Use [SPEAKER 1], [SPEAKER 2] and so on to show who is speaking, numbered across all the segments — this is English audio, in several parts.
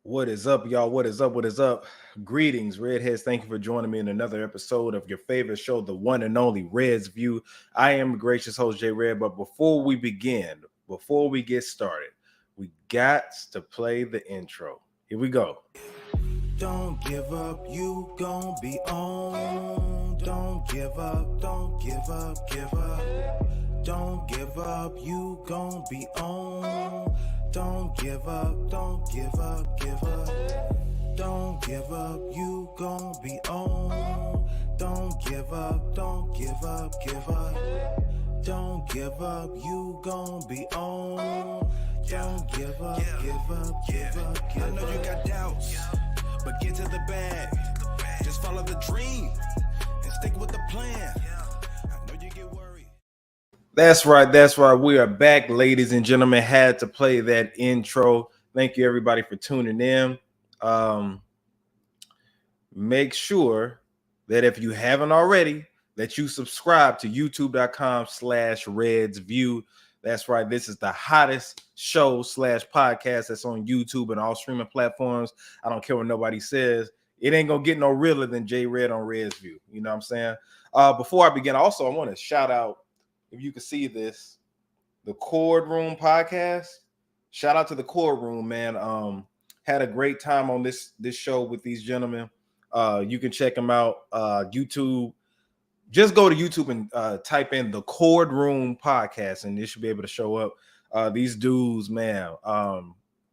[SPEAKER 1] What is up, y'all? What is up? What is up? Greetings, Redheads. Thank you for joining me in another episode of your favorite show, the one and only Red's View. I am the gracious host, J Red. But before we begin, before we get started, we got to play the intro. Here we go.
[SPEAKER 2] Don't give up, you gon' be on. Don't give up, don't give up, give up. Don't give up, you gon' be on. Don't give up, don't give up, give up. Don't give up, you gon' be on. Don't give up, don't give up, give up. Don't give up, you gon' be on. Don't give up, give up, give up, give up. I know you got doubts, but get to the bag. Just follow the dream and stick with the plan. I know you get worried.
[SPEAKER 1] That's right. That's right. We are back, ladies and gentlemen. Had to play that intro. Thank you, everybody, for tuning in. Make sure that if you haven't already, that you subscribe to youtube.com/RedsView. That's right. This is the hottest show / podcast that's on YouTube and all streaming platforms. I don't care what nobody says. It ain't going to get no realer than J Red on Red's View. You know what I'm saying? Before I begin, also, I want to shout out, if you can see this, the Chord Room podcast. Shout out to the Chord Room, man. Had a great time on this show with these gentlemen. You can check them out. YouTube. Just go to YouTube and type in the Chord Room podcast, and it should be able to show up. These dudes, man,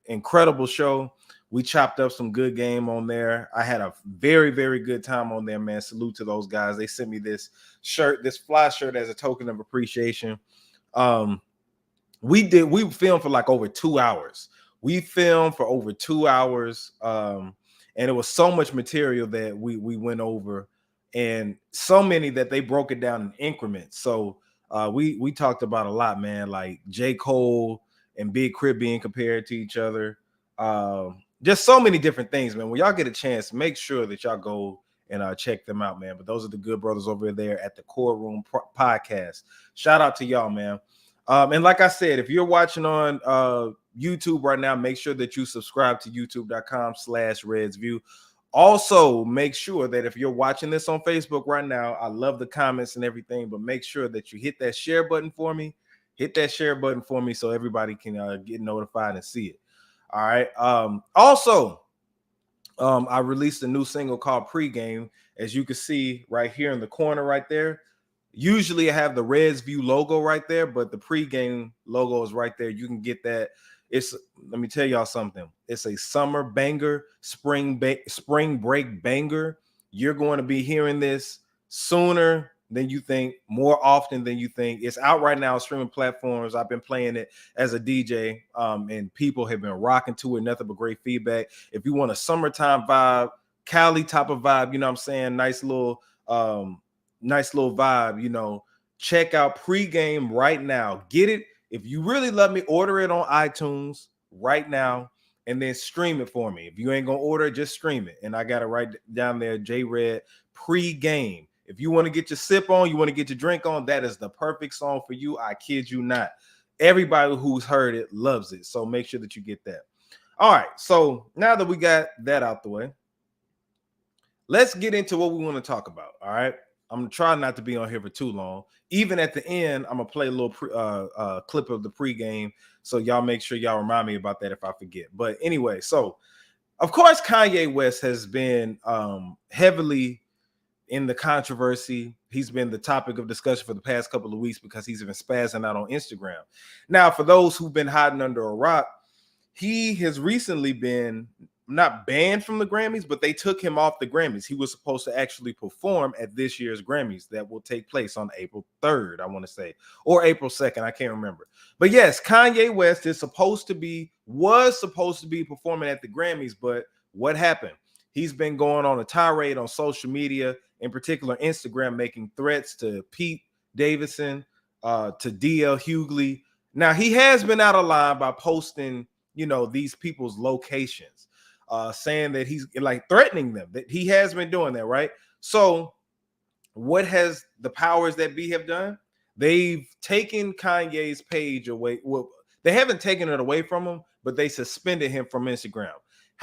[SPEAKER 1] incredible show. We chopped up some good game on there. I had a very, very good time on there, man. Salute to those guys. They sent me this shirt, this fly shirt, as a token of appreciation. We filmed for like over 2 hours. We filmed for over 2 hours, and it was so much material that we went over, and so many that they broke it down in increments. So we talked about a lot, man, like J. Cole and Big Crit being compared to each other. Just so many different things, man. When y'all get a chance, make sure that y'all go and check them out, man. But those are the good brothers over there at the Chord Room podcast. Shout out to y'all, man. And like I said, if you're watching on YouTube right now, make sure that you subscribe to youtube.com/RedsView. Also, make sure that if you're watching this on Facebook right now, I love the comments and everything, but make sure that you hit that share button for me. Hit that share button for me so everybody can get notified and see it. All right. Also, I released a new single called Pregame. As you can see right here in the corner right there. Usually I have the Red's View logo right there, but the Pregame logo is right there. You can get that. Let me tell y'all something. It's a summer banger, spring break banger. You're going to be hearing this sooner than you think, more often than you think. It's out right now on streaming platforms. I've been playing it as a DJ, and people have been rocking to it. Nothing but great feedback. If you want a summertime vibe, Cali type of vibe, you know what I'm saying? Nice little vibe, you know. Check out Pregame right now. Get it. If you really love me, order it on iTunes right now and then stream it for me. If you ain't gonna order it, just stream it. And I got it right down there, J Red Pregame. If you want to get your sip on, you want to get your drink on, that is the perfect song for you. I kid you not. Everybody who's heard it loves it. So make sure that you get that. All right. So now that we got that out the way, let's get into what we want to talk about. All right. I'm going to try not to be on here for too long. Even at the end, I'm going to play a little clip of the pregame. So y'all make sure y'all remind me about that if I forget. But anyway, so of course, Kanye West has been heavily in the controversy. He's been the topic of discussion for the past couple of weeks because he's been spazzing out on Instagram. Now, for those who've been hiding under a rock, he has recently been not banned from the Grammys, but they took him off the Grammys. He was supposed to actually perform at this year's Grammys that will take place on April 3rd, I want to say, or April 2nd. I can't remember. But yes, Kanye West was supposed to be performing at the Grammys, but what happened? He's been going on a tirade on social media, in particular Instagram, making threats to Pete Davidson, to DL Hughley. Now, he has been out of line by posting, you know, these people's locations, saying that he's like threatening them, that he has been doing that, right? So what has the powers that be have done? They've taken Kanye's page away. Well, they haven't taken it away from him, but they suspended him from Instagram.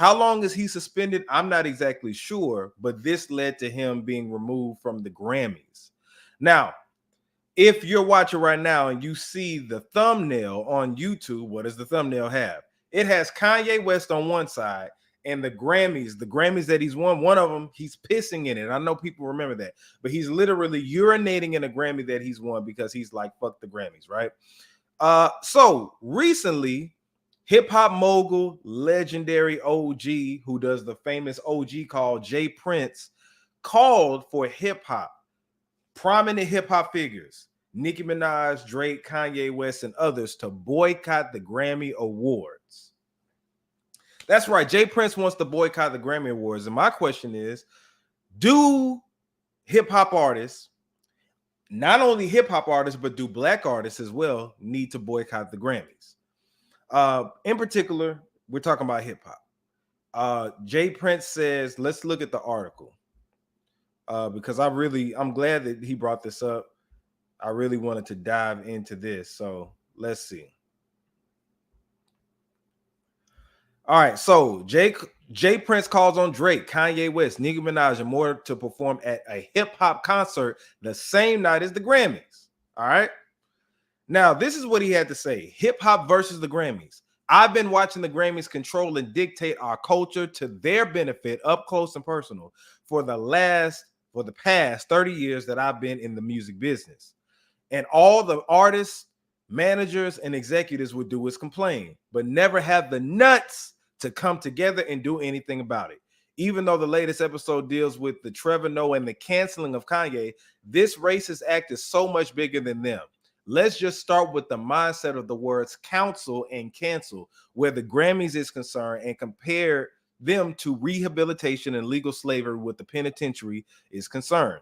[SPEAKER 1] How long is he suspended? I'm not exactly sure, but this led to him being removed from the Grammys. Now, if you're watching right now and you see the thumbnail on YouTube, what does the thumbnail have? It has Kanye West on one side and the Grammys that he's won. One of them, he's pissing in it. I know people remember that, but he's literally urinating in a Grammy that he's won because he's like, fuck the Grammys, right? So recently, hip hop mogul, legendary OG, who does the famous OG call, Jay Prince, called for hip hop, prominent hip hop figures, Nicki Minaj, Drake, Kanye West, and others to boycott the Grammy Awards. That's right. Jay Prince wants to boycott the Grammy Awards. And my question is, do hip hop artists, not only hip hop artists, but do black artists as well, need to boycott the Grammys? In particular, we're talking about hip hop. Jay Prince says, let's look at the article. Because I'm glad that he brought this up. I really wanted to dive into this. So let's see. All right. So Jay Prince calls on Drake, Kanye West, Nicki Minaj, and more to perform at a hip hop concert the same night as the Grammys. All right. Now, this is what he had to say. Hip hop versus the Grammys. I've been watching the Grammys control and dictate our culture to their benefit up close and personal for the past 30 years that I've been in the music business. And all the artists, managers, and executives would do is complain, but never have the nuts to come together and do anything about it. Even though the latest episode deals with the Trevor Noah and the canceling of Kanye, this racist act is so much bigger than them. Let's just start with the mindset of the words counsel and cancel, where the Grammys is concerned, and compare them to rehabilitation and legal slavery with the penitentiary is concerned.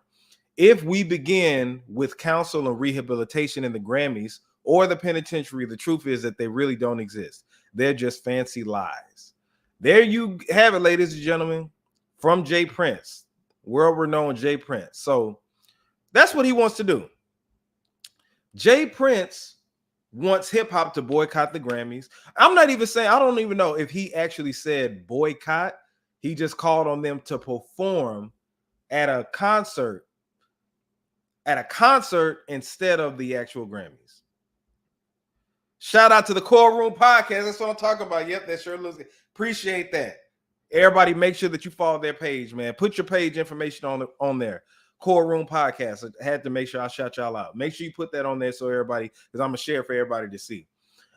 [SPEAKER 1] If we begin with counsel and rehabilitation in the Grammys or the penitentiary, the truth is that they really don't exist. They're just fancy lies. There you have it, ladies and gentlemen, from Jay Prince, world-renowned Jay Prince. So that's what he wants to do. Jay Prince wants hip-hop to boycott the Grammys. I don't even know if he actually said boycott. He just called on them to perform at a concert instead of the actual Grammys. Shout out to the Core Room Podcast. That's what I'm talking about. Yep, that sure looks good. Appreciate that. Everybody, make sure that you follow their page, man. Put your page information on there. Core Room Podcast. I had to make sure I shout y'all out. Make sure you put that on there so everybody, because I'm gonna share for everybody to see.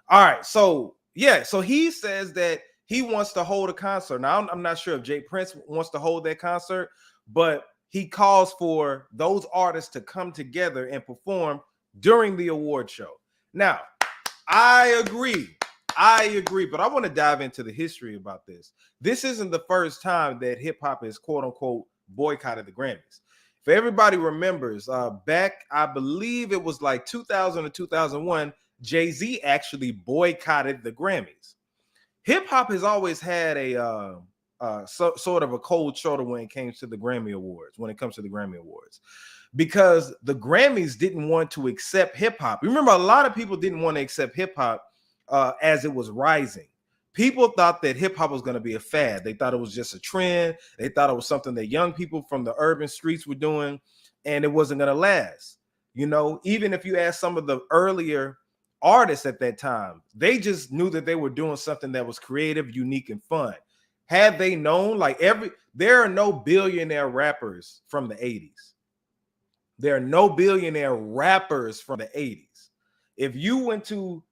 [SPEAKER 1] All right, so yeah, so he says that he wants to hold a concert. Now, I'm not sure if Jay Prince wants to hold that concert, but he calls for those artists to come together and perform during the award show. Now, I agree, but I want to dive into the history about this. This isn't the first time that hip hop is quote unquote boycotted the Grammys. If everybody remembers, back, I believe it was like 2000 or 2001, Jay-Z actually boycotted the Grammys. Hip hop has always had a sort of a cold shoulder when it comes to the Grammy Awards, because the Grammys didn't want to accept hip hop. Remember, a lot of people didn't want to accept hip hop as it was rising. People thought that hip hop was going to be a fad. They thought it was just a trend. They thought it was something that young people from the urban streets were doing, and it wasn't going to last. You know, even if you ask some of the earlier artists at that time, they just knew that they were doing something that was creative, unique, and fun. Had they known, there are no billionaire rappers from the 80s. There are no billionaire rappers from the 80s. If you went to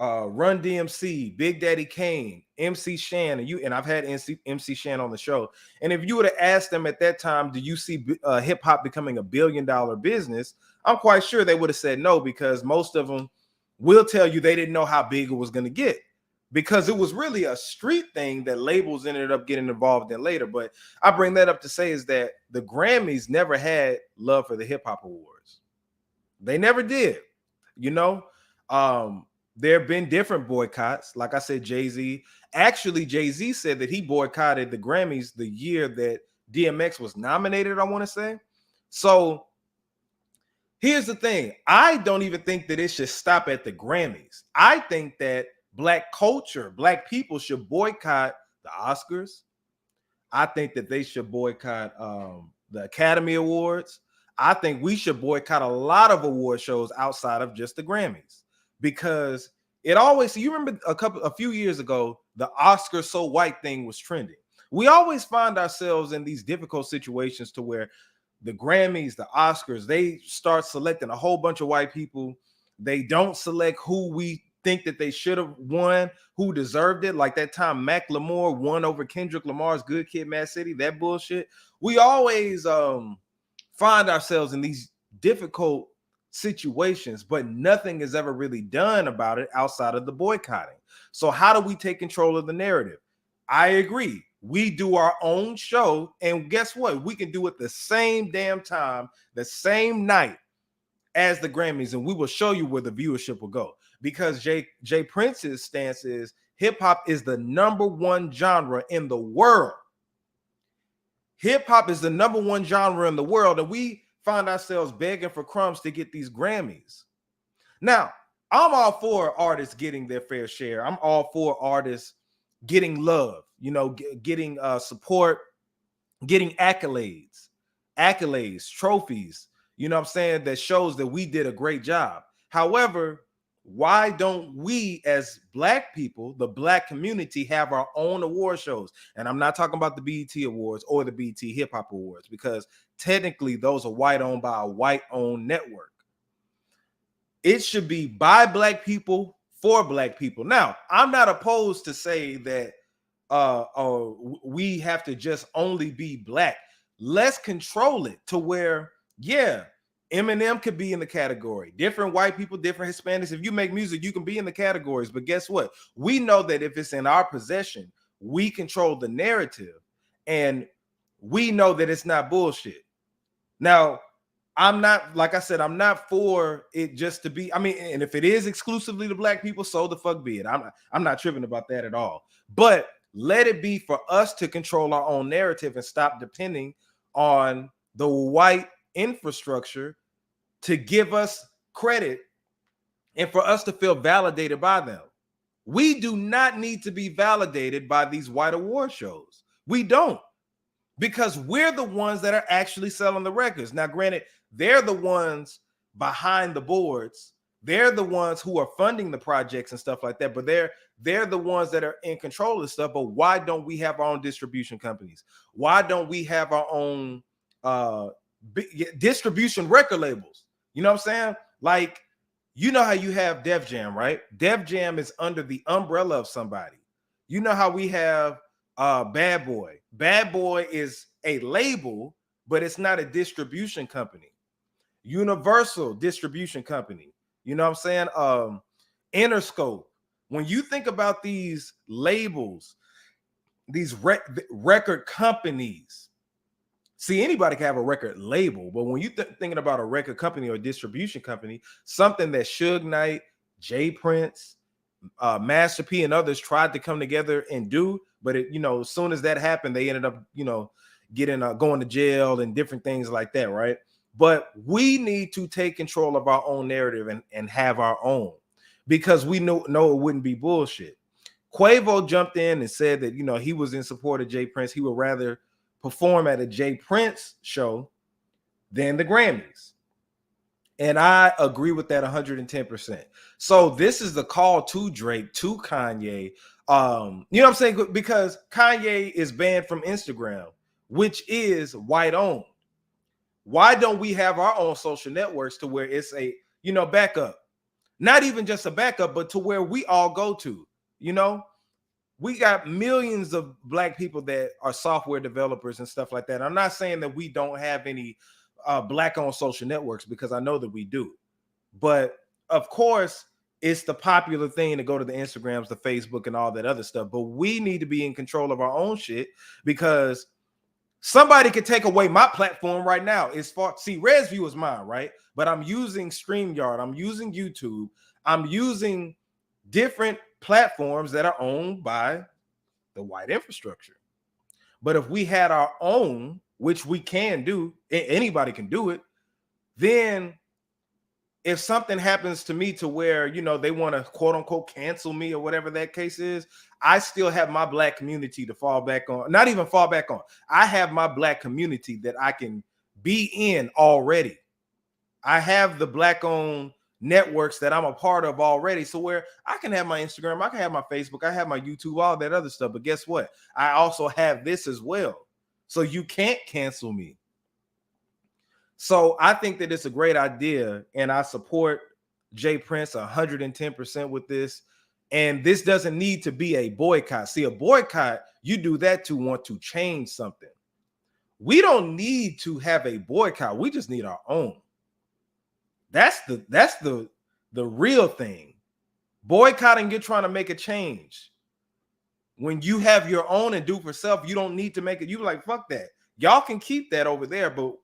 [SPEAKER 1] Run DMC, Big Daddy Kane, MC Shan, and I've had MC Shan on the show, and if you would have asked them at that time, do you see hip hop becoming $1 billion business? I'm quite sure they would have said no, because most of them will tell you they didn't know how big it was going to get, because it was really a street thing that labels ended up getting involved in later. But I bring that up to say is that the Grammys never had love for the hip hop awards. They never did, you know. There have been different boycotts. Like I said, Jay-Z said that he boycotted the Grammys the year that DMX was nominated, I want to say. So here's the thing. I don't even think that it should stop at the Grammys. I think that Black culture, Black people should boycott the Oscars. I think that they should boycott the Academy Awards. I think we should boycott a lot of award shows outside of just the Grammys, because it always, you remember a few years ago, the Oscar so white thing was trending. We always find ourselves in these difficult situations to where the Grammys, the Oscars, they start selecting a whole bunch of white people. They don't select who we think that they should have won, who deserved it. Like that time Macklemore won over Kendrick Lamar's Good Kid, Mad City, that bullshit. We always find ourselves in these difficult situations, but nothing is ever really done about it outside of the boycotting. So how do we take control of the narrative? I agree. We do our own show, and guess what? We can do it the same damn time, the same night as the Grammys, and we will show you where the viewership will go. Because Jay Prince's stance is hip hop is the #1 genre in the world. Hip hop is the #1 genre in the world, and we find ourselves begging for crumbs to get these Grammys. Now, I'm all for artists getting their fair share. I'm all for artists getting love, getting support, getting accolades, trophies, you know what I'm saying, that shows that we did a great job. However, why don't we as Black people, the Black community, have our own award shows? And I'm not talking about the BET Awards or the BET Hip Hop Awards, because technically those are white-owned by a white-owned network. It should be by Black people for Black people. Now, I'm not opposed to say that we have to just only be Black. Let's control it to where, yeah, Eminem could be in the category. Different white people, different Hispanics. If you make music, you can be in the categories. But guess what? We know that if it's in our possession, we control the narrative, and we know that it's not bullshit. Now, I'm not, like I said, I'm not for it just to be, and if it is exclusively to Black people, so the fuck be it. I'm not tripping about that at all. But let it be for us to control our own narrative and stop depending on the white infrastructure to give us credit and for us to feel validated by them. We do not need to be validated by these white award shows. We don't, because we're the ones that are actually selling the records. Now, granted, they're the ones behind the boards. They're the ones who are funding the projects and stuff like that, but they're the ones that are in control of stuff. But why don't we have our own distribution companies? Why don't we have our own distribution record labels? You know what I'm saying? Like, you know how you have Def Jam, right? Def Jam is under the umbrella of somebody. You know how we have Bad Boy. Bad Boy is a label, but it's not a distribution company. Universal distribution company. You know what I'm saying? Interscope. When you think about these labels, these record companies, see, anybody can have a record label, but when you thinking about a record company or a distribution company, something that Suge Knight, Jay Prince, Master P, and others tried to come together and do, but as soon as that happened, they ended up, getting going to jail and different things like that, right? But we need to take control of our own narrative and have our own, because we know it wouldn't be bullshit. Quavo jumped in and said that, he was in support of Jay Prince. He would rather perform at a Jay Prince show than the Grammys. And I agree with that 110%. So this is the call to Drake, to Kanye. You know what I'm saying? Because Kanye is banned from Instagram, which is white owned. Why don't we have our own social networks to where it's a, backup? Not even just a backup, but to where we all go to, We got millions of Black people that are software developers and stuff like that. I'm not saying that we don't have any Black-owned social networks, because I know that we do. But of course, it's the popular thing to go to the Instagrams, the Facebook, and all that other stuff. But we need to be in control of our own shit, because somebody could take away my platform right now. See, ResView is mine, right? But I'm using StreamYard. I'm using YouTube. I'm using different platforms that are owned by the white infrastructure. But if we had our own, which we can do, anybody can do it, then if something happens to me to where, they want to quote unquote cancel me or whatever that case is, I still have my black community to fall back on. Not even fall back on. I have my black community that I can be in already. I have the black-owned networks that I'm a part of already. So where I can have my Instagram, I can have my Facebook, I have my YouTube, all that other stuff. But guess what? I also have this as well. So you can't cancel me. So I think that it's a great idea, and I support Jay Prince 110% with this. And this doesn't need to be a boycott. See, a boycott, you do that to want to change something. We don't need to have a boycott. We just need our own. That's the real thing. Boycotting, you're trying to make a change. When you have your own and do for self, you don't need to make it. You like, fuck that. Y'all can keep that over there, but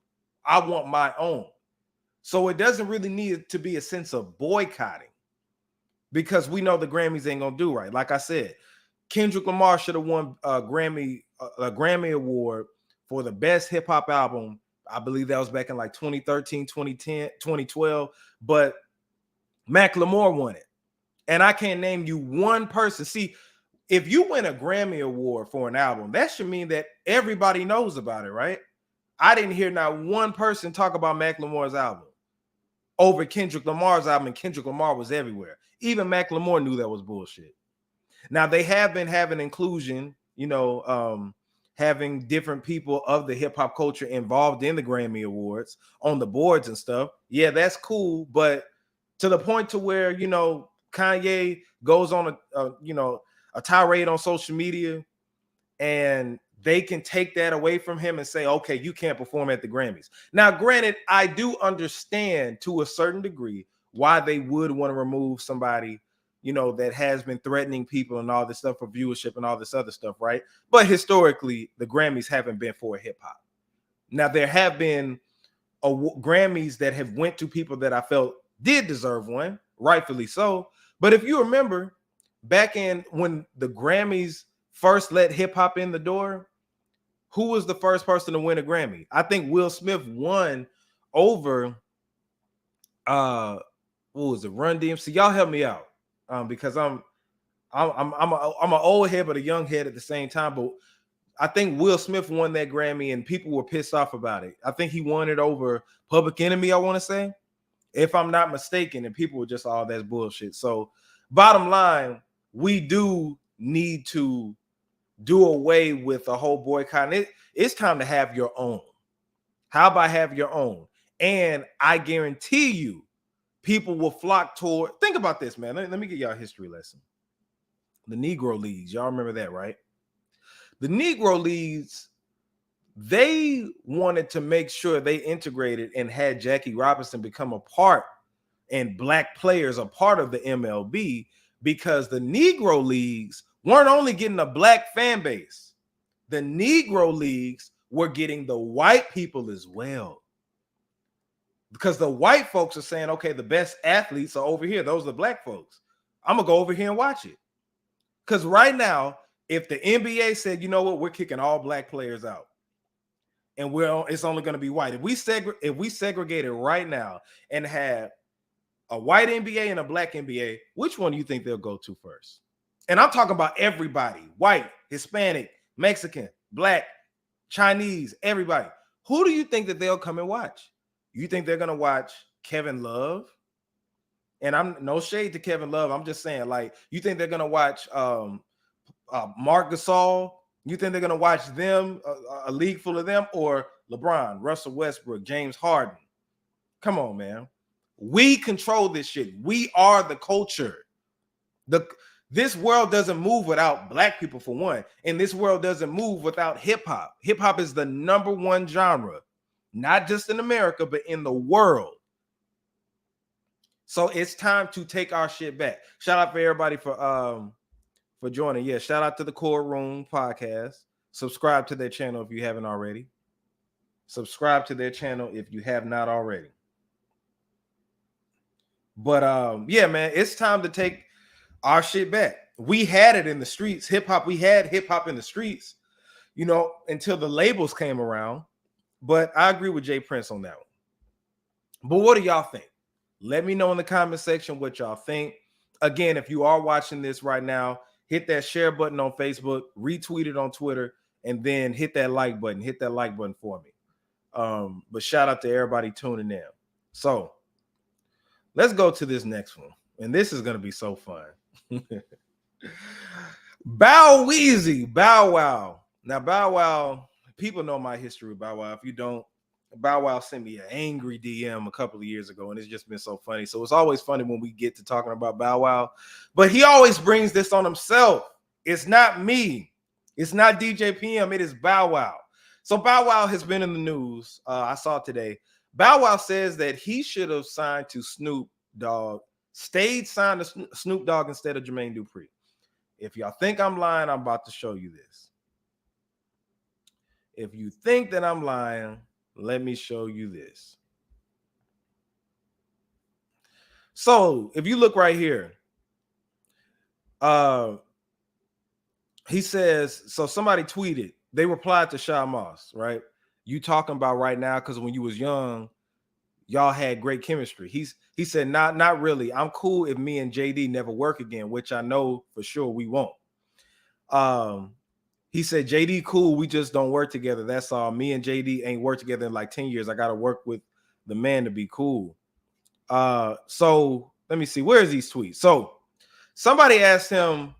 [SPEAKER 1] I want my own. So it doesn't really need to be a sense of boycotting, because we know the Grammys ain't gonna do right. Like I said, Kendrick Lamar should have won a Grammy Award for the best hip hop album. I believe that was back in like 2013, 2010, 2012. But Macklemore won it. And I can't name you one person. See, if you win a Grammy Award for an album, that should mean that everybody knows about it, right? I didn't hear not one person talk about Macklemore's album over Kendrick Lamar's album, and Kendrick Lamar was everywhere. Even Macklemore knew that was bullshit. Now, they have been having inclusion, having different people of the hip hop culture involved in the Grammy Awards on the boards and stuff. Yeah, that's cool. But to the point to where, Kanye goes on a tirade on social media, and they can take that away from him and say, okay, you can't perform at the Grammys. Now, granted, I do understand to a certain degree why they would want to remove somebody, that has been threatening people and all this stuff for viewership and all this other stuff, right? But historically, the Grammys haven't been for hip hop. Now, there have been Grammys that have went to people that I felt did deserve one, rightfully so. But if you remember, back in when the Grammys first let hip hop in the door, who was the first person to win a Grammy? I think Will Smith won over what was it, Run DMC? Y'all help me out, because I'm an old head but a young head at the same time. But I think Will Smith won that Grammy, and people were pissed off about it. I think he won it over Public Enemy, I want to say, if I'm not mistaken. And people were just, oh, that's bullshit. So bottom line, we do need to do away with the whole boycott. It's time to have your own. How about have your own? And I guarantee you, people will flock toward. Think about this, man. Let me get y'all a history lesson. The Negro Leagues, y'all remember that, right? The Negro Leagues, they wanted to make sure they integrated and had Jackie Robinson become a part, and black players a part of the MLB, because the Negro Leagues weren't only getting a black fan base. The Negro Leagues were getting the white people as well. Because the white folks are saying, okay, the best athletes are over here. Those are the black folks. I'm going to go over here and watch it. Because right now, if the NBA said, you know what, we're kicking all black players out, and it's only going to be white. If we segregate it right now and have a white NBA and a black NBA, which one do you think they'll go to first? And I'm talking about everybody: white, Hispanic, Mexican, black, Chinese, everybody. Who do you think that they'll come and watch? You think they're going to watch Kevin Love? And I'm no shade to Kevin Love. I'm just saying, like, you think they're going to watch Mark Gasol? You think they're going to watch them, a league full of them, or LeBron, Russell Westbrook, James Harden? Come on, man. We control this shit. We are the culture. This world doesn't move without black people, for one. And this world doesn't move without hip hop. Hip hop is the #1 genre, not just in America, but in the world. So it's time to take our shit back. Shout out for everybody for joining. Yeah, shout out to the Courtroom Podcast. Subscribe to their channel if you haven't already. Subscribe to their channel if you have not already. But yeah, man, it's time to take our shit back. We had it in the streets. Hip hop, we had hip hop in the streets, until the labels came around. But I agree with Jay Prince on that one. But what do y'all think? Let me know in the comment section what y'all think. Again, if you are watching this right now, hit that share button on Facebook, retweet it on Twitter, and then hit that like button. Hit that like button for me. But shout out to everybody tuning in. So let's go to this next one. And this is going to be so fun. Bow Weezy, Bow Wow. Now, Bow Wow, people know my history with Bow Wow. If you don't, Bow Wow sent me an angry DM a couple of years ago, and it's just been so funny. So it's always funny when we get to talking about Bow Wow, but he always brings this on himself. It's not me. It's not DJ PM. It is Bow Wow. So Bow Wow has been in the news. I saw today. Bow Wow says that he should have signed to Snoop Dogg, signed to Snoop Dogg instead of Jermaine Dupri. If y'all think I'm lying, I'm about to show you this. If you think that I'm lying, let me show you this. So if you look right here, he says, so somebody tweeted, they replied to Sha Moss, right? You talking about right now because when you was young, y'all had great chemistry. He said, not really. I'm cool if me and JD never work again, which I know for sure we won't. He said, JD cool, we just don't work together. That's all. Me and JD ain't worked together in like 10 years. I gotta work with the man to be cool. So let me see. Where's these tweets? So somebody asked him,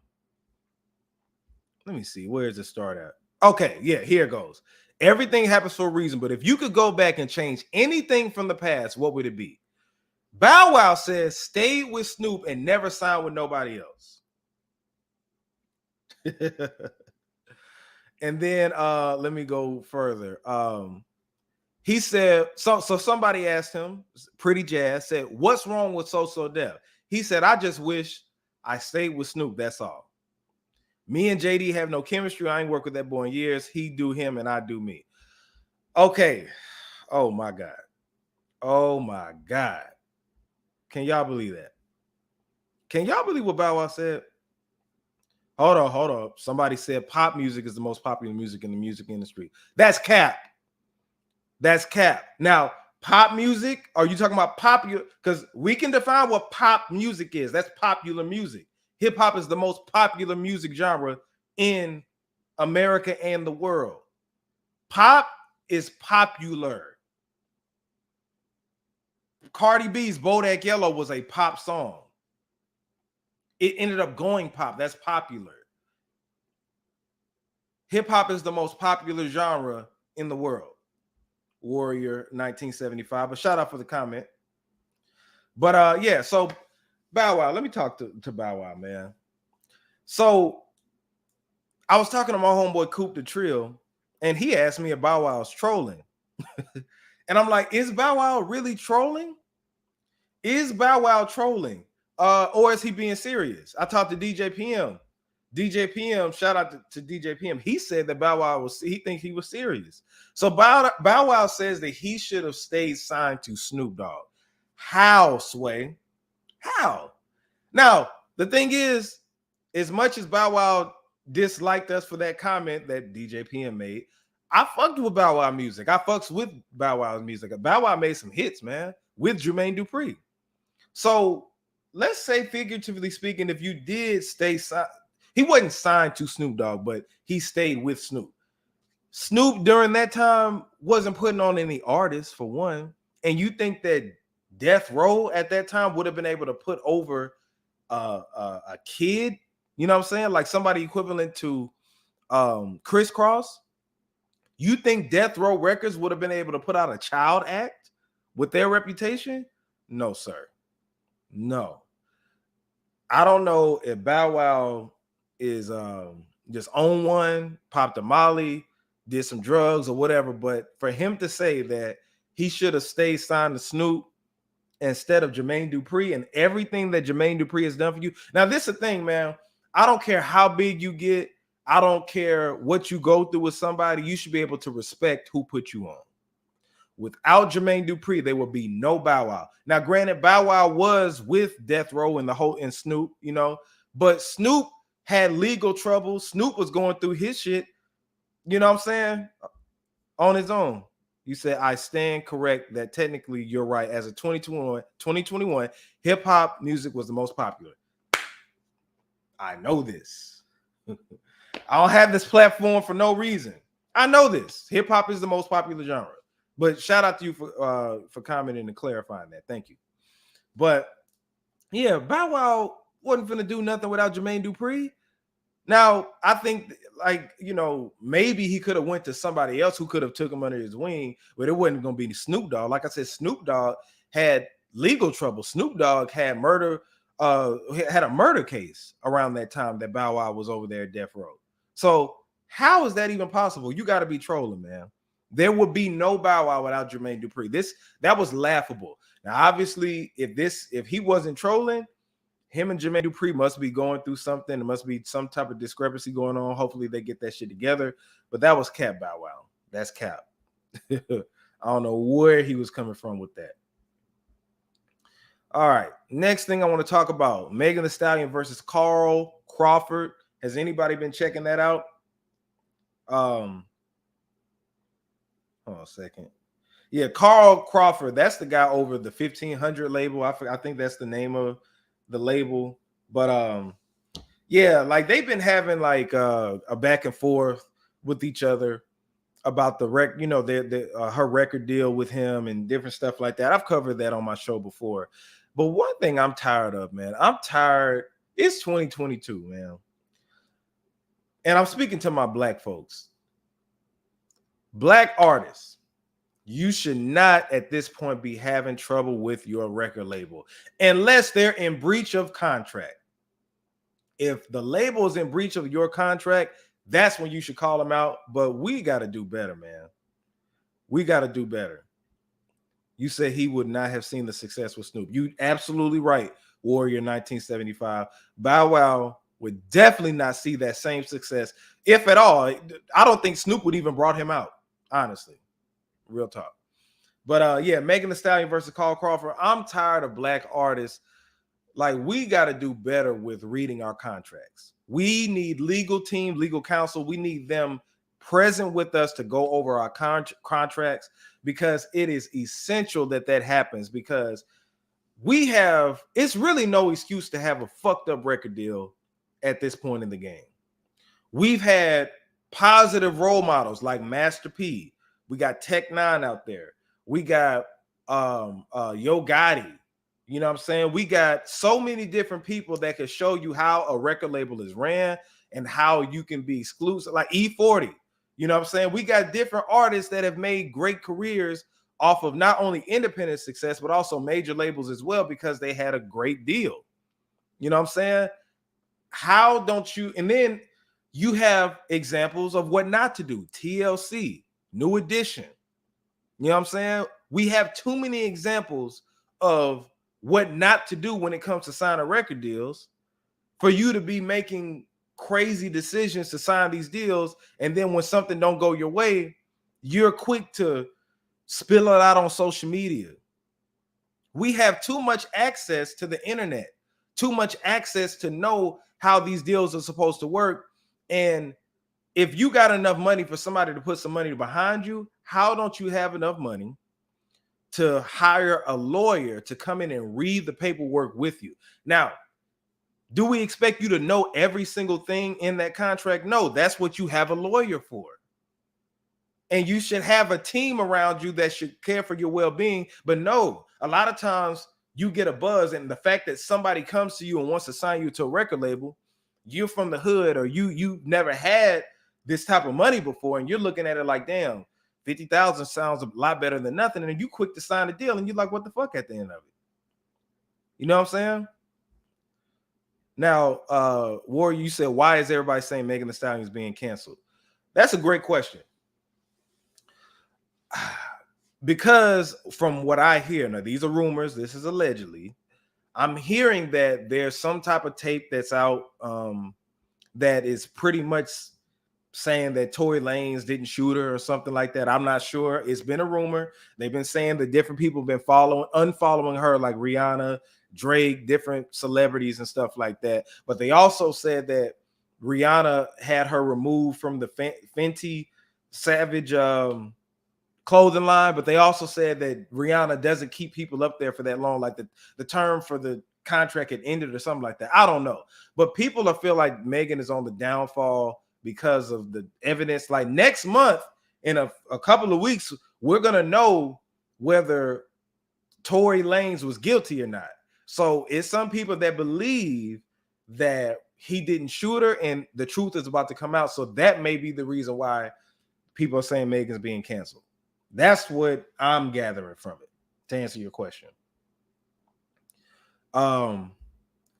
[SPEAKER 1] let me see, where's it start at? Okay, yeah, here it goes. Everything happens for a reason, but if you could go back and change anything from the past, what would it be? Bow Wow says, stay with Snoop and never sign with nobody else. And then let me go further. He said, so somebody asked him, Pretty Jazz said, what's wrong with So Def? He said, I just wish I stayed with Snoop. That's all. Me and JD have no chemistry. I ain't worked with that boy in years. He do him and I do me. Okay. Oh my God. Oh my God. Can y'all believe that? Can y'all believe what Bow Wow said? Hold on. Somebody said pop music is the most popular music in the music industry. That's cap. That's cap. Now, pop music, are you talking about popular? Because we can define what pop music is. That's popular music. Hip hop is the most popular music genre in America and the world. Pop is popular. Cardi B's Bodak Yellow was a pop song. It ended up going pop. That's popular. Hip hop is the most popular genre in the world. Warrior 1975. But shout out for the comment. But yeah, so Bow Wow, let me talk to Bow Wow, man. So I was talking to my homeboy Coop the Trill, and he asked me if Bow Wow's trolling. And I'm like, is Bow Wow really trolling? Is Bow Wow trolling? Or is he being serious? I talked to DJ PM. DJ PM, shout out to DJ PM. He said that Bow Wow he thinks he was serious. So Bow Wow says that he should have stayed signed to Snoop Dogg. How, Sway? How? Now, the thing is, as much as Bow Wow disliked us for that comment that DJ PM made, I fucked with Bow Wow music. I fucks with Bow Wow's music. Bow Wow made some hits, man, with Jermaine Dupri. So let's say, figuratively speaking, if you did stay signed, he wasn't signed to Snoop Dogg, but he stayed with Snoop. Snoop during that time wasn't putting on any artists, for one. And you think that Death Row at that time would have been able to put over a kid? You know what I'm saying? Like somebody equivalent to Criss Cross. You think Death Row Records would have been able to put out a child act with their reputation? No, sir. No. I don't know if Bow Wow is just on one, popped a Molly, did some drugs or whatever, but for him to say that he should have stayed signed to Snoop instead of Jermaine Dupri and everything that Jermaine Dupri has done for you. Now, this is the thing, man. I don't care how big you get. I don't care what you go through with somebody. You should be able to respect who put you on. Without Jermaine Dupri, there will be no Bow Wow. Now, granted, Bow Wow was with Death Row and Snoop, you know, but Snoop had legal trouble. Snoop was going through his shit, you know what I'm saying, on his own. You said, I stand correct that technically you're right. As of 2021, hip-hop music was the most popular. I know this. I don't have this platform for no reason. I know this. Hip hop is the most popular genre. But shout out to you for commenting and clarifying that. Thank you. But yeah, Bow Wow wasn't finna do nothing without Jermaine Dupri. Now, I think maybe he could have went to somebody else who could have took him under his wing, but it wasn't gonna be Snoop Dogg. Like I said, Snoop Dogg had legal trouble. Snoop Dogg had had a murder case around that time that Bow Wow was over there at Death Row. So how is that even possible? You got to be trolling, man. There would be no Bow Wow without Jermaine Dupri. That was laughable. Now, obviously, if he wasn't trolling, him and Jermaine Dupri must be going through something. There must be some type of discrepancy going on. Hopefully they get that shit together. But that was cap, Bow Wow. That's cap. I don't know where he was coming from with that. All right. Next thing I want to talk about, Megan Thee Stallion versus Carl Crawford. Has anybody been checking that out? Hold on a second. Yeah, Carl Crawford. That's the guy over the 1500 label. I think that's the name of the label. But yeah, like they've been having like a back and forth with each other about the her record deal with him and different stuff like that. I've covered that on my show before. But one thing I'm tired of, man. I'm tired. It's 2022, man. And I'm speaking to my black folks. Black artists, you should not at this point be having trouble with your record label unless they're in breach of contract. If the label is in breach of your contract, that's when you should call them out. But we got to do better, man. We got to do better. You said he would not have seen the success with Snoop. You absolutely right, Warrior 1975. Bow Wow would definitely not see that same success, if at all. I don't think Snoop would even brought him out, honestly. Real talk. But yeah, Megan Thee Stallion versus Carl Crawford. I'm tired of black artists. Like, we got to do better with reading our contracts. We need legal team, legal counsel. We need them present with us to go over our contracts, because it is essential that happens, because it's really no excuse to have a fucked up record deal at this point in the game. We've had positive role models like Master P. We got Tech Nine out there. We got Yo Gotti. You know what I'm saying? We got so many different people that can show you how a record label is ran and how you can be exclusive, like E40. You know what I'm saying? We got different artists that have made great careers off of not only independent success, but also major labels as well, because they had a great deal. You know what I'm saying? How don't you? And then you have examples of what not to do. TLC, New Edition. You know what I'm saying? We have too many examples of what not to do when it comes to signing record deals for you to be making crazy decisions to sign these deals. And then when something don't go your way, you're quick to spill it out on social media. We have too much access to the internet, too much access to know how these deals are supposed to work. And if you got enough money for somebody to put some money behind you, how don't you have enough money to hire a lawyer to come in and read the paperwork with you? Now, do we expect you to know every single thing in that contract? No, that's what you have a lawyer for. And you should have a team around you that should care for your well-being. But no, a lot of times you get a buzz, and the fact that somebody comes to you and wants to sign you to a record label, you're from the hood, or you never had this type of money before, and you're looking at it like, damn, 50,000 sounds a lot better than nothing. And then you quick to sign a deal, and you're like, what the fuck at the end of it? You know what I'm saying? Now, Warrior, you said, why is everybody saying Megan Thee Stallion is being canceled? That's a great question. Because from what I hear, now these are rumors, this is allegedly, I'm hearing that there's some type of tape that's out that is pretty much saying that Tory Lanez didn't shoot her or something like that. I'm not sure. It's been a rumor. They've been saying that different people have been unfollowing her, like Rihanna, Drake, different celebrities and stuff like that. But they also said that Rihanna had her removed from the Fenty Savage clothing line, but they also said that Rihanna doesn't keep people up there for that long. Like the term for the contract had ended or something like that. I don't know. But people feel like Megan is on the downfall because of the evidence. Like next month, in a couple of weeks, we're going to know whether Tory Lanez was guilty or not. So it's some people that believe that he didn't shoot her and the truth is about to come out. So that may be the reason why people are saying Megan's being canceled. That's what I'm gathering from it, to answer your question. And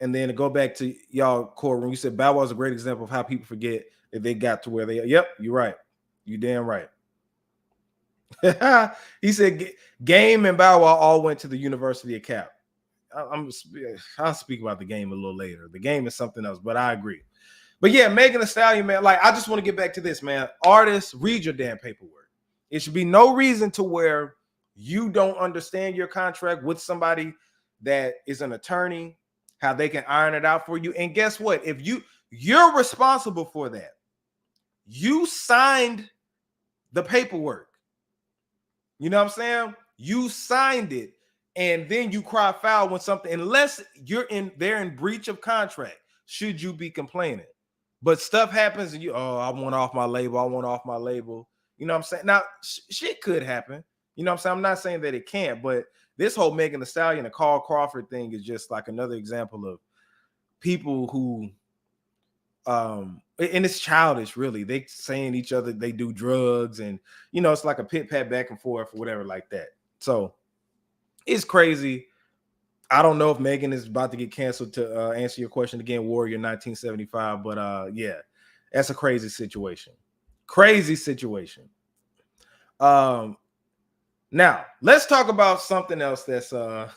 [SPEAKER 1] then to go back to y'all courtroom, you said Bow Wow is a great example of how people forget that they got to where they are. Yep, you're right. You damn right. He said Game and Bow Wow all went to the University of Cap. I'll speak about the Game a little later. The Game is something else, but I agree. But yeah, Megan Thee Stallion, man, like I just want to get back to this, man. Artists, read your damn paperwork. It should be no reason to where you don't understand your contract with somebody that is an attorney, how they can iron it out for you. And guess what? If you're responsible for that, you signed the paperwork. You know what I'm saying? You signed it, and then you cry foul when something, unless they're in breach of contract, should you be complaining? But stuff happens and I want off my label. I want off my label. You know what I'm saying? Now, shit could happen. You know what I'm saying? I'm not saying that it can't, but this whole Megan Thee Stallion and Carl Crawford thing is just like another example of people who, and it's childish, really. They saying each other, they do drugs and, it's like a pit pat back and forth or whatever like that. So it's crazy. I don't know if Megan is about to get canceled, to answer your question again, Warrior 1975. But yeah, that's a crazy situation. Crazy situation. Now let's talk about something else that's a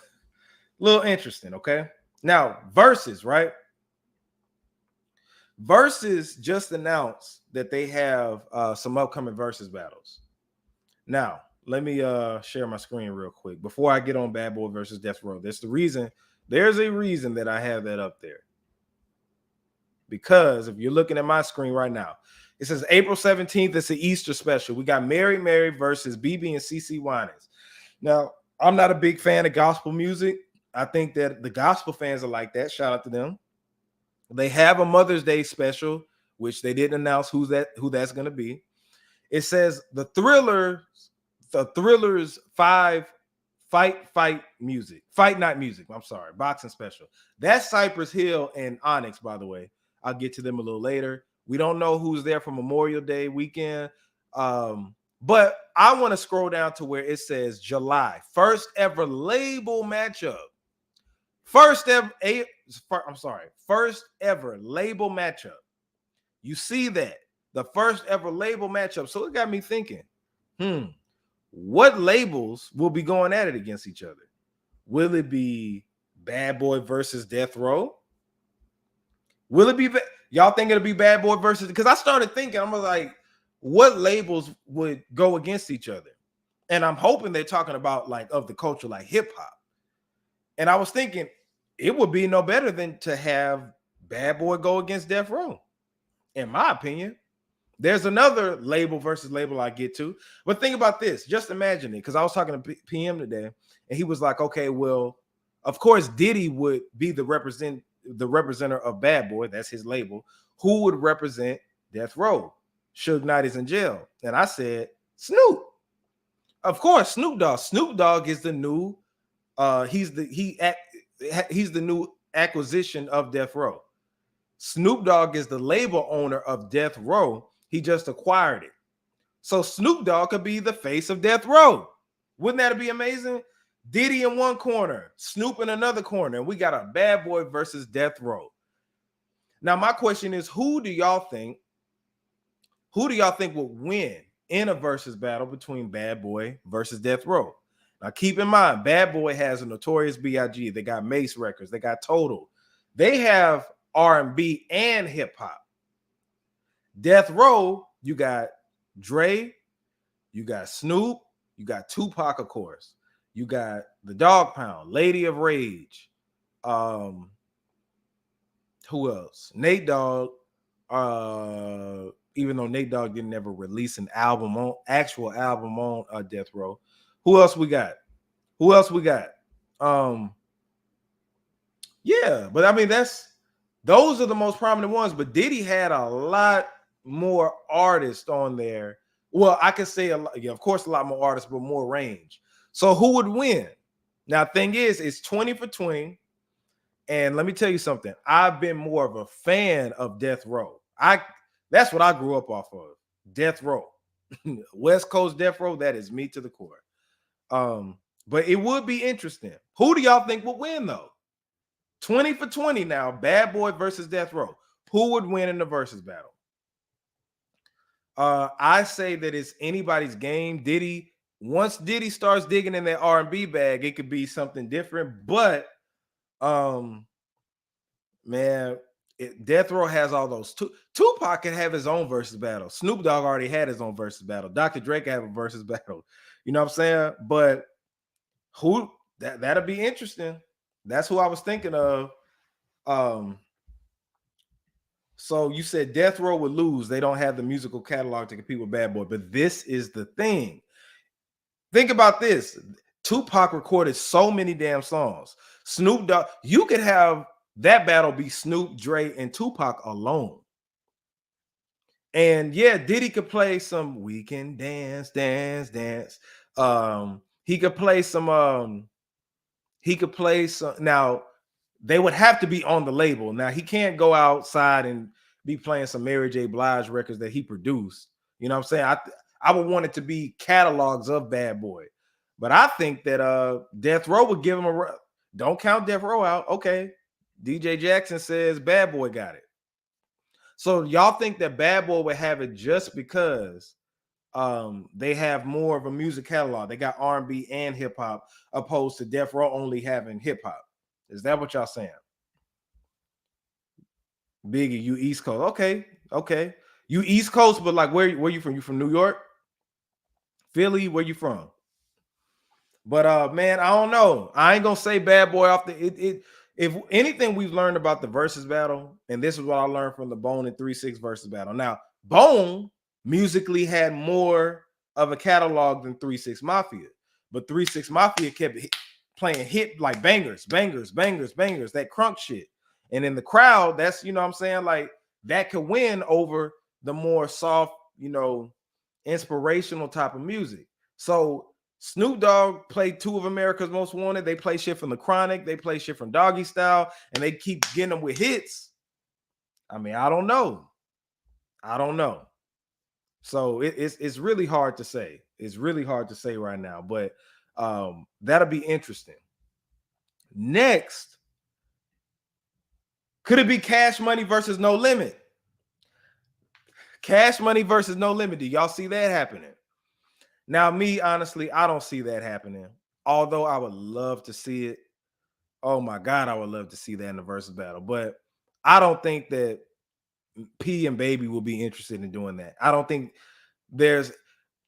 [SPEAKER 1] little interesting. Okay. Now, Verzuz, right? Verzuz just announced that they have some upcoming Verzuz battles. Now, let me share my screen real quick before I get on Bad Boy versus Death Row. There's a reason that I have that up there. Because if you're looking at my screen right now, it says April 17th. It's an Easter special. We got Mary Mary versus BB and CeCe Winans. Now, I'm not a big fan of gospel music. I think that the gospel fans are like that. Shout out to them. They have a Mother's Day special, which they didn't announce who that's going to be. It says the Thrillers 5 fight music. Fight Night Music. I'm sorry. Boxing special. That's Cypress Hill and Onyxx, by the way. I'll get to them a little later. We don't know who's there for Memorial Day weekend. But I want to scroll down to where it says July. First ever label matchup. First ever label matchup. You see that? The first ever label matchup. So it got me thinking, what labels will be going at it against each other? Will it be Bad Boy versus Death Row? Will it be y'all think it'll be Bad Boy versus? Because I started thinking, I'm like, what labels would go against each other? And I'm hoping they're talking about like of the culture, like hip hop. And I was thinking it would be no better than to have Bad Boy go against Death Row. In my opinion, there's another label versus label I get to. But think about this. Just imagine it. Because I was talking to PM today, and he was like, okay, well, of course, Diddy would be the representative of Bad Boy. That's his label. Who would represent Death Row? Suge Knight is in jail. And I said, Snoop. Of course, Snoop Dogg. Snoop Dogg is the new, he's the new acquisition of Death Row. Snoop Dogg is the label owner of Death Row. He just acquired it. So Snoop Dogg could be the face of Death Row. Wouldn't that be amazing? Diddy in one corner, Snoop in another corner, and we got a Bad Boy versus Death Row. Now, my question is, who do y'all think will win in a versus battle between Bad Boy versus Death Row? Now, keep in mind, Bad Boy has a Notorious B.I.G. They got Mace Records. They got Total. They have R&B and hip hop. Death Row, you got Dre, you got Snoop, you got Tupac, of course. You got the Dog Pound, Lady of Rage. Who else? Nate Dogg. Even though Nate Dogg didn't ever release an actual album on Death Row. Who else we got? Yeah, but I mean those are the most prominent ones. But Diddy had a lot more artists on there. Well, I could say a lot, yeah, of course, a lot more artists, but more range. So who would win? Now, thing is, it's 20 for 20. And let me tell you something. I've been more of a fan of Death Row. That's what I grew up off of. Death Row. West Coast Death Row, that is me to the core. But it would be interesting. Who do y'all think would win though? 20 for 20 now, Bad Boy versus Death Row. Who would win in the versus battle? I say that it's anybody's game. Once Diddy starts digging in that R&B bag, it could be something different. But man, Death Row has all those. Tupac can have his own versus battle. Snoop Dogg already had his own versus battle. Dr. Dre can have a versus battle. You know what I'm saying? But that'll be interesting. That's who I was thinking of. So you said Death Row would lose. They don't have the musical catalog to compete with Bad Boy. But this is the thing. Think about this. Tupac recorded so many damn songs. Snoop Dogg, you could have that battle be Snoop, Dre, and Tupac alone. And yeah, Diddy could play some We Can Dance, Dance, Dance. He could play some now they would have to be on the label. Now he can't go outside and be playing some Mary J. Blige records that he produced. You know what I'm saying? I would want it to be catalogs of Bad Boy. But I think that Death Row would give him don't count Death Row out. Okay. DJ Jackson says Bad Boy got it. So y'all think that Bad Boy would have it just because they have more of a music catalog. They got R&B and hip hop, opposed to Death Row only having hip hop. Is that what y'all saying? Biggie, you East Coast. Okay. You East Coast, but like where you from? You from New York? Philly? Where you from? But man, I don't know. I ain't gonna say Bad Boy off the if anything we've learned about the versus battle, and this is what I learned from the Bone and 3-6 versus battle. Now, Bone musically had more of a catalog than 3-6 Mafia, but 3-6 Mafia kept playing hit like bangers, that crunk shit. And in the crowd, that's, you know what I'm saying, like that could win over the more soft, you know, inspirational type of music. So Snoop Dogg played two of America's Most Wanted. They play shit from The Chronic. They play shit from Doggy Style, and they keep getting them with hits. I mean, I don't know. So it's really hard to say. It's really hard to say right now, but that'll be interesting. Next, could it be Cash Money versus No Limit? Cash Money versus No Limit. Do y'all see that happening? Now, me, honestly, I don't see that happening. Although I would love to see it. Oh my God, I would love to see that in the versus battle. But I don't think that P and Baby will be interested in doing that. I don't think there's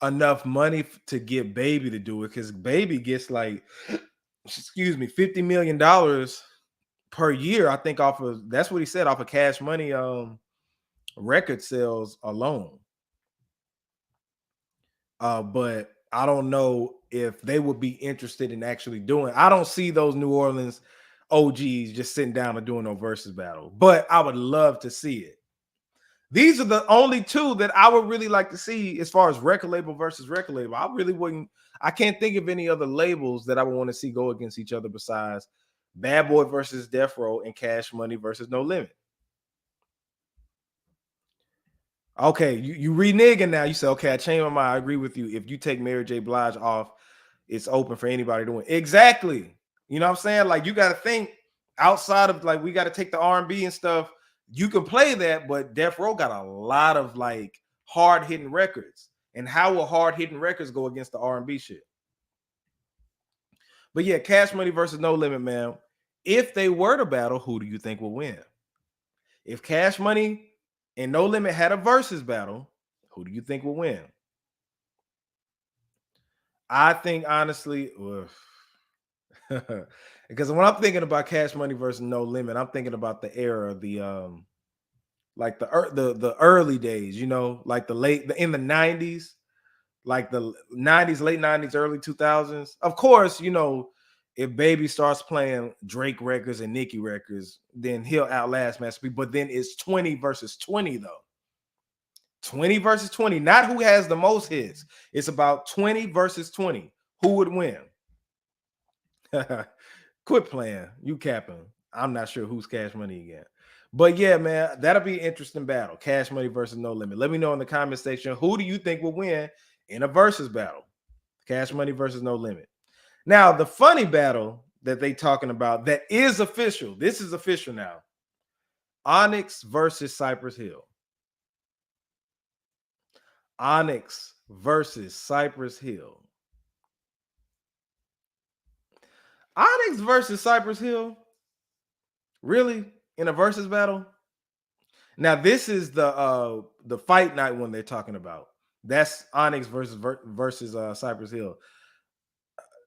[SPEAKER 1] enough money to get Baby to do it, because Baby gets like, $50 million per year. I think off of, that's what he said, off of Cash Money record sales alone. But I don't know if they would be interested in actually doing. I don't see those New Orleans OGs just sitting down and doing no versus battle, but I would love to see it. These are the only two that I would really like to see as far as record label versus record label. I can't think of any other labels that I would want to see go against each other besides Bad Boy versus Death Row and Cash Money versus No Limit. Okay, you reneging now. You say, okay, I changed my mind. I agree with you. If you take Mary J. Blige off, it's open for anybody to win. Exactly. You know what I'm saying? Like, you got to think outside of, like, we got to take the R&B and stuff. You can play that, but Death Row got a lot of like hard hitting records. And how will hard hitting records go against the R&B shit? But yeah, Cash Money versus No Limit, man. If they were to battle, who do you think will win? If Cash Money and No Limit had a versus battle, who do you think will win? I think, honestly, because when I'm thinking about Cash Money versus No Limit, I'm thinking about the era, like the early days, you know, like in the 90s, like the 90s, late 90s, early 2000s. Of course, you know, if Baby starts playing Drake records and Nicki records, then he'll outlast Master P. But then it's 20 versus 20 though. 20 versus 20, not who has the most hits. It's about 20 versus 20. Who would win? Quit playing. You capping. I'm not sure who's Cash Money again. But yeah, man, that'll be an interesting battle. Cash Money versus No Limit. Let me know in the comment section, who do you think will win in a versus battle? Cash Money versus No Limit. Now, the funny battle that they talking about that is official. This is official now. Onyxx versus Cypress Hill. Onyxx versus Cypress Hill. Onyxx versus Cypress Hill? Really? In a versus battle? Now, this is the fight night one they're talking about. That's Onyxx versus Cypress Hill.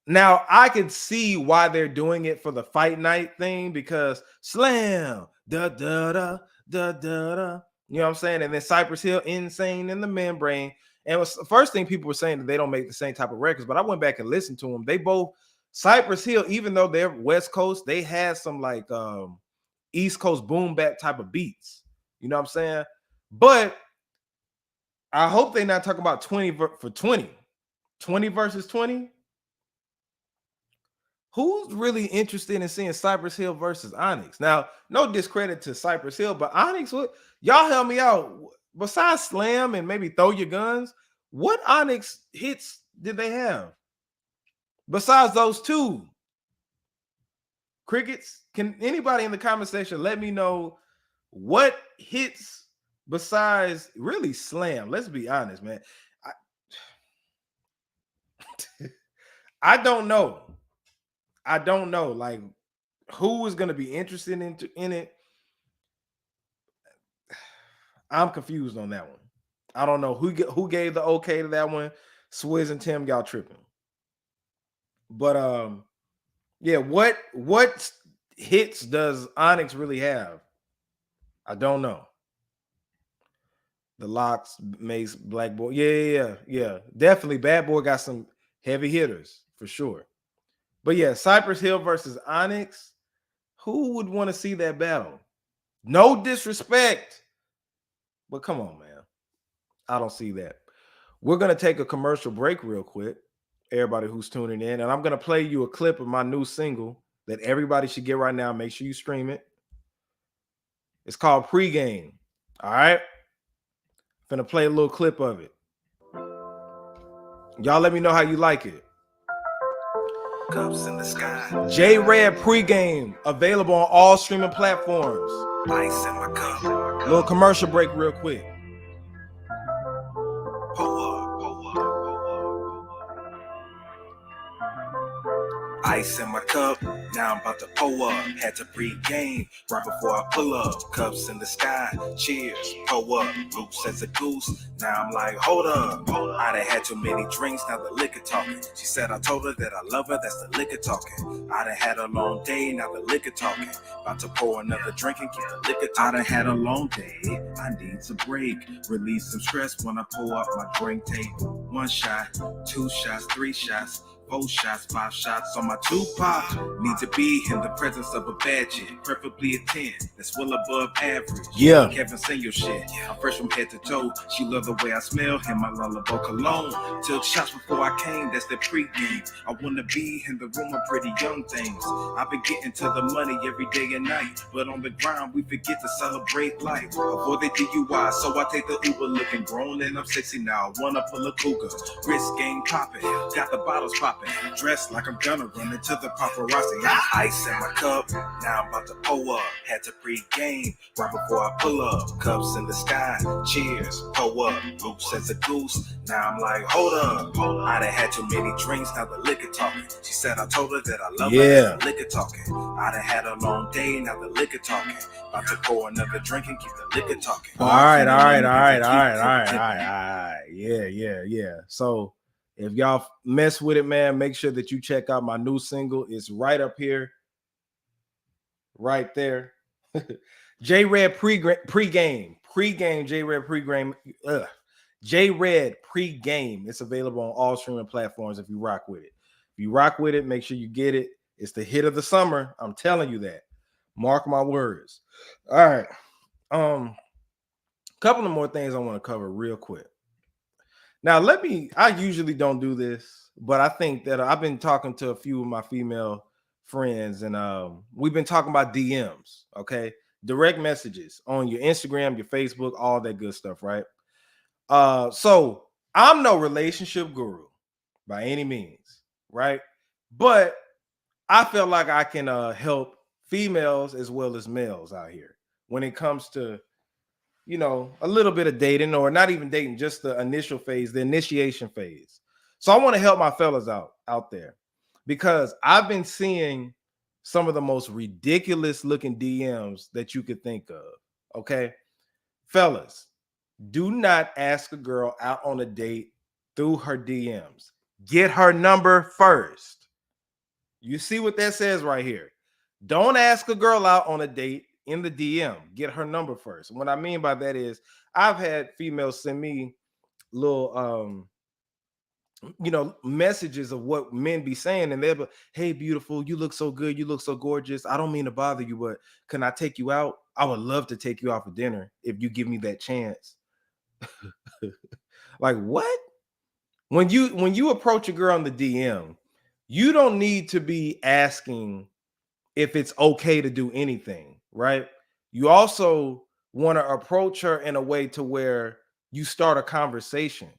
[SPEAKER 1] Now, I could see why they're doing it for the fight night thing, because slam, da da da da da da. You know what I'm saying? And then Cypress Hill, Insane in the Membrane. And it was the first thing people were saying that they don't make the same type of records, but I went back and listened to them. They both, Cypress Hill, even though they're West Coast, they had some like East Coast boom bap type of beats. You know what I'm saying? But I hope they're not talking about 20 for 20. 20 versus 20. Who's really interested in seeing Cypress Hill versus Onyxx? Now, no discredit to Cypress Hill, but Onyxx, y'all help me out. Besides Slam and maybe Throw Your Guns, what Onyxx hits did they have? Besides those two? Crickets? Can anybody in the comment section let me know what hits besides really Slam? Let's be honest, man. I don't know. I don't know, like, who is going to be interested in it. I'm confused on that one. I don't know who gave the okay to that one. Swizz and Tim, y'all tripping. But yeah, what hits does Onyxx really have? I don't know. The Locks, Mace, Black Boy. Yeah. Definitely Bad Boy got some heavy hitters for sure. But yeah, Cypress Hill versus Onyxx. Who would want to see that battle? No disrespect, but come on, man. I don't see that. We're going to take a commercial break real quick, everybody who's tuning in, and I'm going to play you a clip of my new single that everybody should get right now. Make sure you stream it. It's called Pregame. All right? I'm going to play a little clip of it. Y'all let me know how you like it.
[SPEAKER 2] Cups in the sky.
[SPEAKER 1] J-Red Pregame, available on all streaming platforms.
[SPEAKER 2] Ice in my cup.
[SPEAKER 1] Little commercial break real quick.
[SPEAKER 2] Ice in my cup, now I'm about to pull up. Had to pregame right before I pull up. Cups in the sky, cheers, pull up. Loose as a goose, now I'm like, hold up. I done had too many drinks, now the liquor talking. She said I told her that I love her, that's the liquor talking. I done had a long day, now the liquor talking. About to pour another drink and keep the liquor talking. I done had a long day, I need a break. Release some stress when I pull up my drink table. 1 shot, 2 shots, 3 shots. 4 shots, 5 shots on my 2-pop. Need to be in the presence of a bad chick, preferably a 10. That's well above average.
[SPEAKER 1] Yeah.
[SPEAKER 2] Kevin, sing your shit. I'm fresh from head to toe. She love the way I smell and my lullaby cologne. Took shots before I came, that's the pregame. I wanna be in the room of pretty young things. I've been getting to the money every day and night, but on the ground we forget to celebrate life. Avoid the DUI, so I take the Uber. Looking grown and I'm sexy now. Wanna pull a cougar. Wrist game popping, got the bottles popping. Dressed like I'm gonna run into the paparazzi. Ice in my cup, now I'm about to pull up. Had to pregame right before I pull up. Cups in the sky, cheers, pull up. Loose as a goose, now I'm like, hold up. I done had too many drinks, now the liquor talking. She said I told her that I love her, the liquor talking. I done had a long day, now the liquor talking. About to pour another drink and keep the liquor talking.
[SPEAKER 1] All right. Yeah. So if y'all mess with it, man, make sure that you check out my new single. It's right up here. Right there. J-Red pregame. J-Red pregame. J-Red pregame. It's available on all streaming platforms if you rock with it. If you rock with it, make sure you get it. It's the hit of the summer. I'm telling you that. Mark my words. All right. Couple of more things I want to cover real quick. Now, I usually don't do this, but I think that I've been talking to a few of my female friends, and we've been talking about DMs, okay? Direct messages on your Instagram, your Facebook, all that good stuff, right? So I'm no relationship guru by any means, right? But I feel like I can help females as well as males out here when it comes to, a little bit of dating, or not even dating, just the initial phase, the initiation phase. So I want to help my fellas out there, because I've been seeing some of the most ridiculous looking DMs that you could think of. Okay, fellas, do not ask a girl out on a date through her DMs. Get her number first. You see what that says right here? Don't ask a girl out on a date in the DM. Get her number first. And what I mean by that is, I've had females send me little messages of what men be saying, and they're like, "Hey, beautiful, you look so good, you look so gorgeous. I don't mean to bother you, but can I take you out? I would love to take you out for dinner if you give me that chance." Like, what? When you approach a girl in the DM, you don't need to be asking if it's okay to do anything, right? You also want to approach her in a way to where you start a conversation.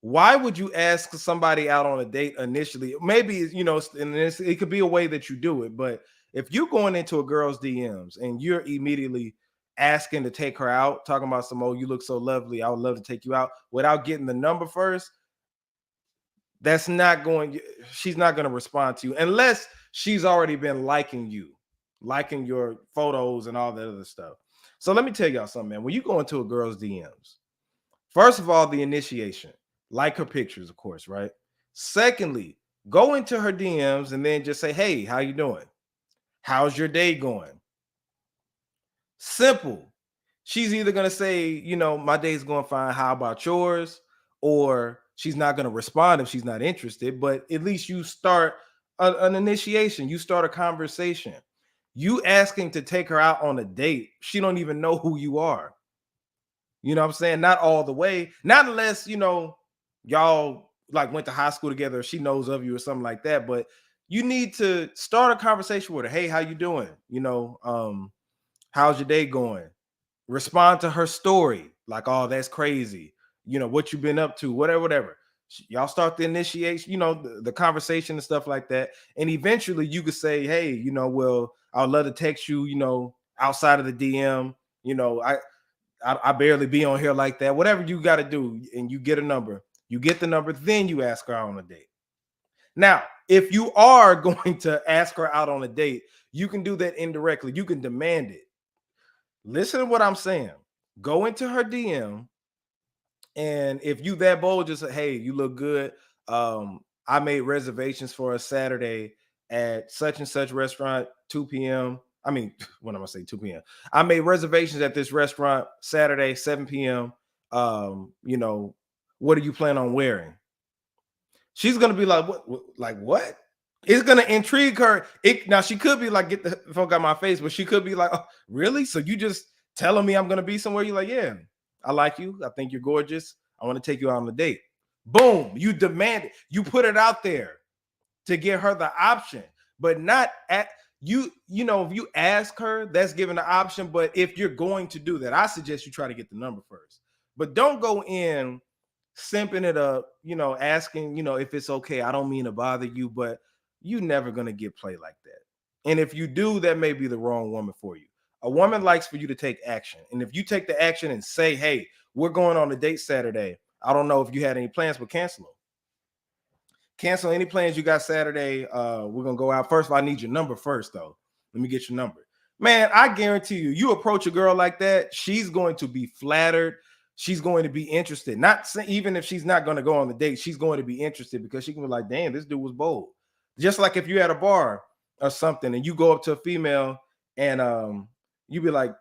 [SPEAKER 1] Why would you ask somebody out on a date initially? Maybe, and it could be a way that you do it, but if you're going into a girl's DMs and you're immediately asking to take her out, talking about some, "Oh, you look so lovely, I would love to take you out," without getting the number first, she's not going to respond to you unless she's already been liking your photos and all that other stuff. So let me tell y'all something, man. When you go into a girl's DMs, first of all, the initiation, like her pictures, of course, right? Secondly, go into her DMs and then just say, "Hey, how you doing? How's your day going?" Simple. She's either going to say, "My day's going fine. How about yours?" Or she's not going to respond if she's not interested, but at least you start an initiation. You start a conversation. You asking to take her out on a date, she don't even know who you are. You know what I'm saying? Not all the way. Not unless, y'all like went to high school together, or she knows of you or something like that. But you need to start a conversation with her. "Hey, how you doing? How's your day going?" Respond to her story. Like, "Oh, that's crazy. What you been up to?" Whatever. Y'all start the initiation, the conversation and stuff like that. And eventually you could say, "Hey, well, I'd love to text you, outside of the DM. I barely be on here like that." Whatever you got to do, and you get a number. You get the number, then you ask her out on a date. Now, if you are going to ask her out on a date, you can do that indirectly. You can demand it. Listen to what I'm saying. Go into her DM, and if you that bold, just say, "Hey, you look good. I made reservations for a Saturday at such and such restaurant, 2 p.m. I mean, when am I saying 2 p.m.? I made reservations at this restaurant Saturday, 7 p.m. What do you plan on wearing?" She's gonna be like, "What? Like what?" It's gonna intrigue her. Now she could be like, "Get the fuck out of my face," but she could be like, "Oh, really? So you just telling me I'm gonna be somewhere?" You're like, "Yeah, I like you. I think you're gorgeous. I want to take you out on a date." Boom. You demand it. You put it out there to give her the option, but not at you. If you ask her, that's giving the option. But if you're going to do that, I suggest you try to get the number first. But don't go in simping it up, asking, if it's okay. "I don't mean to bother you," but you never gonna get play like that. And if you do, that may be the wrong woman for you. A woman likes for you to take action. And if you take the action and say, "Hey, we're going on a date Saturday. I don't know if you had any plans, but cancel them. Cancel any plans you got Saturday. We're gonna go out. First of all, I need your number first, though. Let me get your number." Man, I guarantee you approach a girl like that, she's going to be flattered. She's going to be interested. Not even if she's not going to go on the date, she's going to be interested, because she can be like, "Damn, this dude was bold." Just like if you're at a bar or something and you go up to a female and you be like,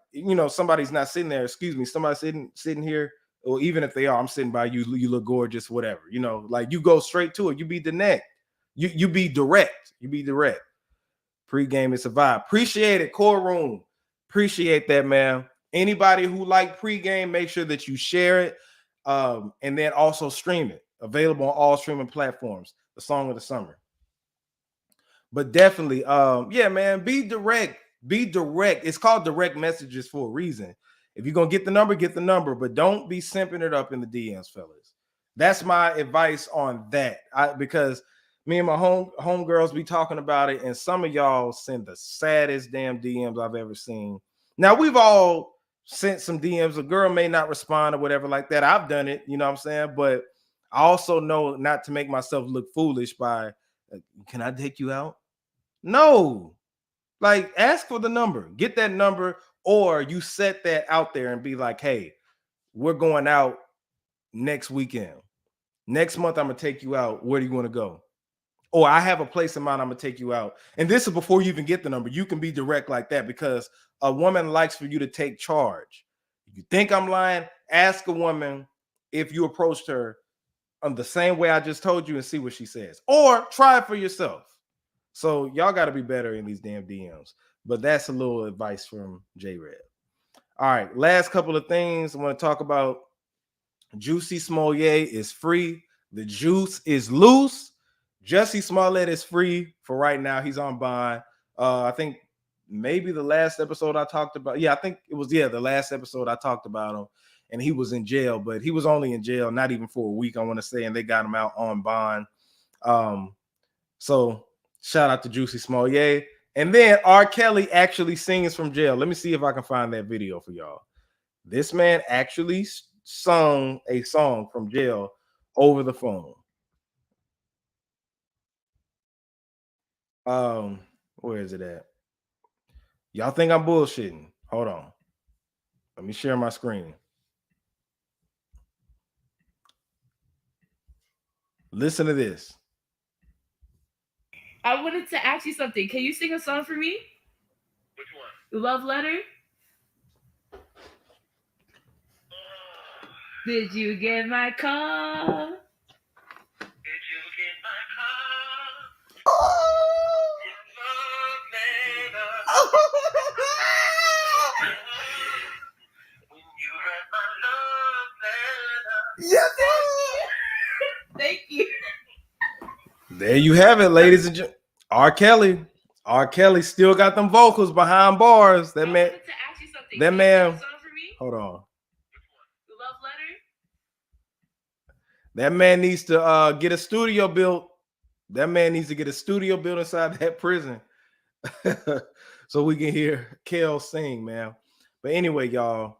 [SPEAKER 1] somebody's not sitting there. "Excuse me, somebody sitting here." Or even if they are, "I'm sitting by you. You look gorgeous," whatever. Like you go straight to it. You be direct. You be direct. Pre-game is a vibe. Appreciate it, Core Room. Appreciate that, man. Anybody who like pre-game, make sure that you share it, and then also stream it. Available on all streaming platforms. The song of the summer. But definitely, yeah, man, be direct. Be direct. It's called direct messages for a reason. If you're gonna get the number, but don't be simping it up in the DMs, fellas. That's my advice on that. Because me and my homegirls be talking about it, and some of y'all send the saddest damn DMs I've ever seen. Now we've all sent some DMs. A girl may not respond or whatever like that. I've done it, you know what I'm saying? But I also know not to make myself look foolish by, can I take you out? No, like ask for the number, get that number, or you set that out there and be like, hey, we're going out next weekend. Next month, I'm gonna take you out. Where do you want to go? Or I have a place in mind, I'm gonna take you out. And this is before you even get the number. You can be direct like that because a woman likes for you to take charge. If you think I'm lying, ask a woman if you approached her on the same way I just told you and see what she says. Or try it for yourself. So y'all got to be better in these damn DMs. But that's a little advice from J Red. All right, last couple of things I want to talk about. Juicy Smollett is free. The juice is loose. Jussie Smollett is free for right now. He's on bond. I think maybe the last episode I talked about. Yeah, I think it was the last episode I talked about him. And he was in jail, but he was only in jail not even for a week, I want to say, and they got him out on bond. So shout out to Juicy Smollett. And then R. Kelly actually sings from jail. Let me see if I can find that video for y'all. This man actually sung a song from jail over the phone. Where is it at? Y'all think I'm bullshitting? Hold on. Let me share my screen. Listen to this.
[SPEAKER 3] I wanted to ask you something. Can you sing a song for me?
[SPEAKER 4] Which one?
[SPEAKER 3] Love Letter? Did you get my call?
[SPEAKER 4] Did you get my call?
[SPEAKER 1] Oh!
[SPEAKER 4] Love letter. When you read my love letter.
[SPEAKER 1] Yes,
[SPEAKER 3] Thank you.
[SPEAKER 1] there you have it, ladies and gentlemen. R. Kelly. R. Kelly still got them vocals behind bars. That man.
[SPEAKER 3] To ask you something.
[SPEAKER 1] That
[SPEAKER 3] Can
[SPEAKER 1] man.
[SPEAKER 3] you sing a song for me?
[SPEAKER 1] Hold on.
[SPEAKER 3] Love Letter?
[SPEAKER 1] That man needs to get a studio built. That man needs to get a studio built inside that prison. So we can hear Kel sing, man. But anyway, y'all,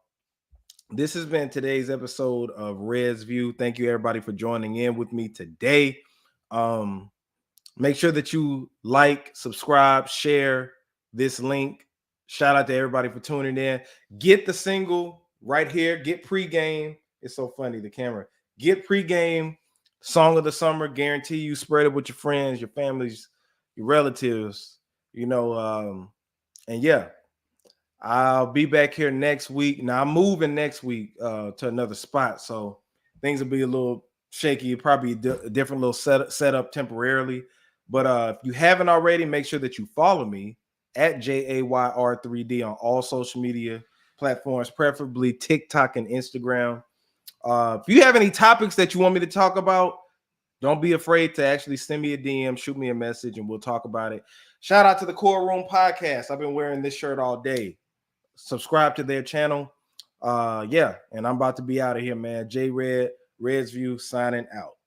[SPEAKER 1] this has been today's episode of Red's View. Thank you, everybody, for joining in with me today. Make sure that you like, subscribe, share this link. Shout out to everybody for tuning in. Get the single right here. Get pregame. It's so funny, the camera. Get pregame, song of the summer. Guarantee you spread it with your friends, your families, your relatives, you know. And yeah, I'll be back here next week. Now I'm moving next week to another spot, so things will be a little shaky. Probably a different little setup temporarily. But if you haven't already, make sure that you follow me at JAYR3D on all social media platforms, preferably TikTok and Instagram. If you have any topics that you want me to talk about, don't be afraid to actually send me a DM, shoot me a message, and we'll talk about it. Shout out to the Core Room Podcast. I've been wearing this shirt all day. Subscribe to their channel. Yeah, and I'm about to be out of here, man. J Red, Red's View, signing out.